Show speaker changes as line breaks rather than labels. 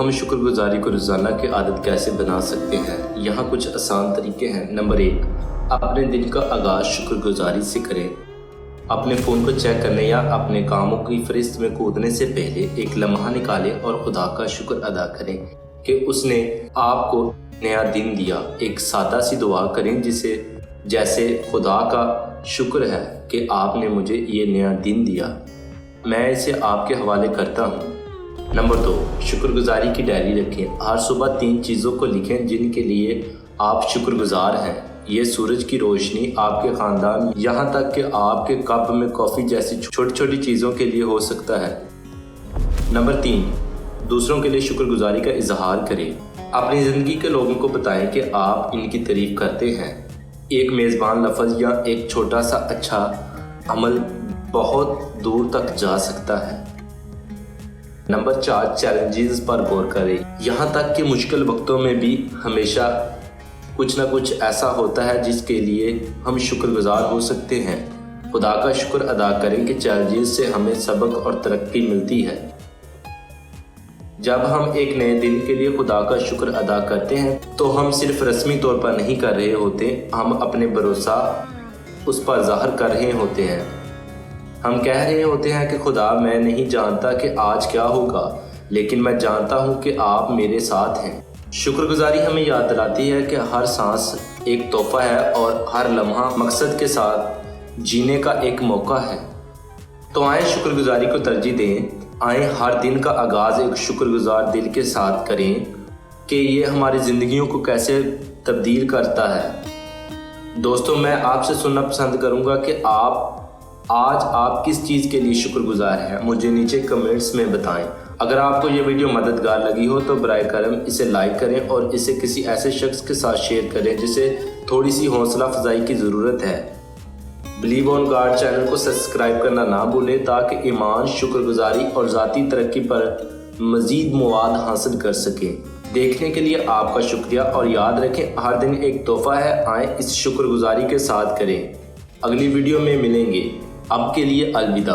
हम शुक्रगुजारी को रोज़ाना की आदत कैसे बना सकते हैं? यहाँ कुछ आसान तरीके हैं। नंबर 1, अपने दिन का आगाज़ शुक्रगुजारी से करें। अपने फ़ोन को चेक करने या अपने कामों की फहरिस्त में कूदने से पहले एक लम्हा निकालें और खुदा का शुक्र अदा करें कि उसने आपको नया दिन दिया। एक सादा सी दुआ करें जैसे खुदा का शुक्र है कि आपने मुझे ये नया दिन दिया, मैं इसे आपके हवाले करता हूँ। नंबर 2, शुक्रगुजारी की डायरी रखें। हर सुबह 3 चीज़ों को लिखें जिनके लिए आप शुक्रगुजार हैं। ये सूरज की रोशनी, आपके ख़ानदान, यहाँ तक कि आपके कप में कॉफ़ी जैसी छोटी छोटी चीज़ों के लिए हो सकता है। नंबर 3, दूसरों के लिए शुक्रगुजारी का इजहार करें। अपनी ज़िंदगी के लोगों को बताएं कि आप इनकी तारीफ़ करते हैं। एक मेज़बान लफ्ज़ या एक छोटा सा अच्छा अमल बहुत दूर तक जा सकता है। नंबर 4, चैलेंजेस पर गौर करें। यहाँ तक कि मुश्किल वक्तों में भी हमेशा कुछ ना कुछ ऐसा होता है जिसके लिए हम शुक्रगुजार हो सकते हैं। खुदा का शुक्र अदा करें कि चैलेंजेस से हमें सबक और तरक्की मिलती है। जब हम एक नए दिन के लिए खुदा का शुक्र अदा करते हैं तो हम सिर्फ रस्मी तौर पर नहीं कर रहे होते, हम अपने भरोसा उस पर ज़ाहिर कर रहे होते हैं। हम कह रहे होते हैं कि खुदा, मैं नहीं जानता कि आज क्या होगा, लेकिन मैं जानता हूँ कि आप मेरे साथ हैं। शुक्रगुजारी हमें याद दिलाती है कि हर सांस एक तोहफा है और हर लम्हा मकसद के साथ जीने का एक मौका है। तो आए शुक्रगुजारी को तरजीह दें। आए हर दिन का आगाज़ एक शुक्रगुजार दिल के साथ करें कि ये हमारी ज़िंदगियों को कैसे तब्दील करता है। दोस्तों, मैं आपसे सुनना पसंद करूँगा कि आप किस चीज़ के लिए शुक्रगुजार हैं। मुझे नीचे कमेंट्स में बताएं। अगर आपको ये वीडियो मददगार लगी हो तो बराए करम इसे लाइक करें और इसे किसी ऐसे शख्स के साथ शेयर करें जिसे थोड़ी सी हौसला अफजाई की ज़रूरत है। बिलीव ऑन गॉड चैनल को सब्सक्राइब करना ना भूलें ताकि ईमान, शुक्रगुजारी और ज़ाती तरक्की पर मज़ीद मवाद हासिल कर सकें। देखने के लिए आपका शुक्रिया और याद रखें, हर दिन एक तोहफ़ा है। आए इस शुक्रगुजारी के साथ करें। अगली वीडियो में मिलेंगे। अब के लिए अलविदा।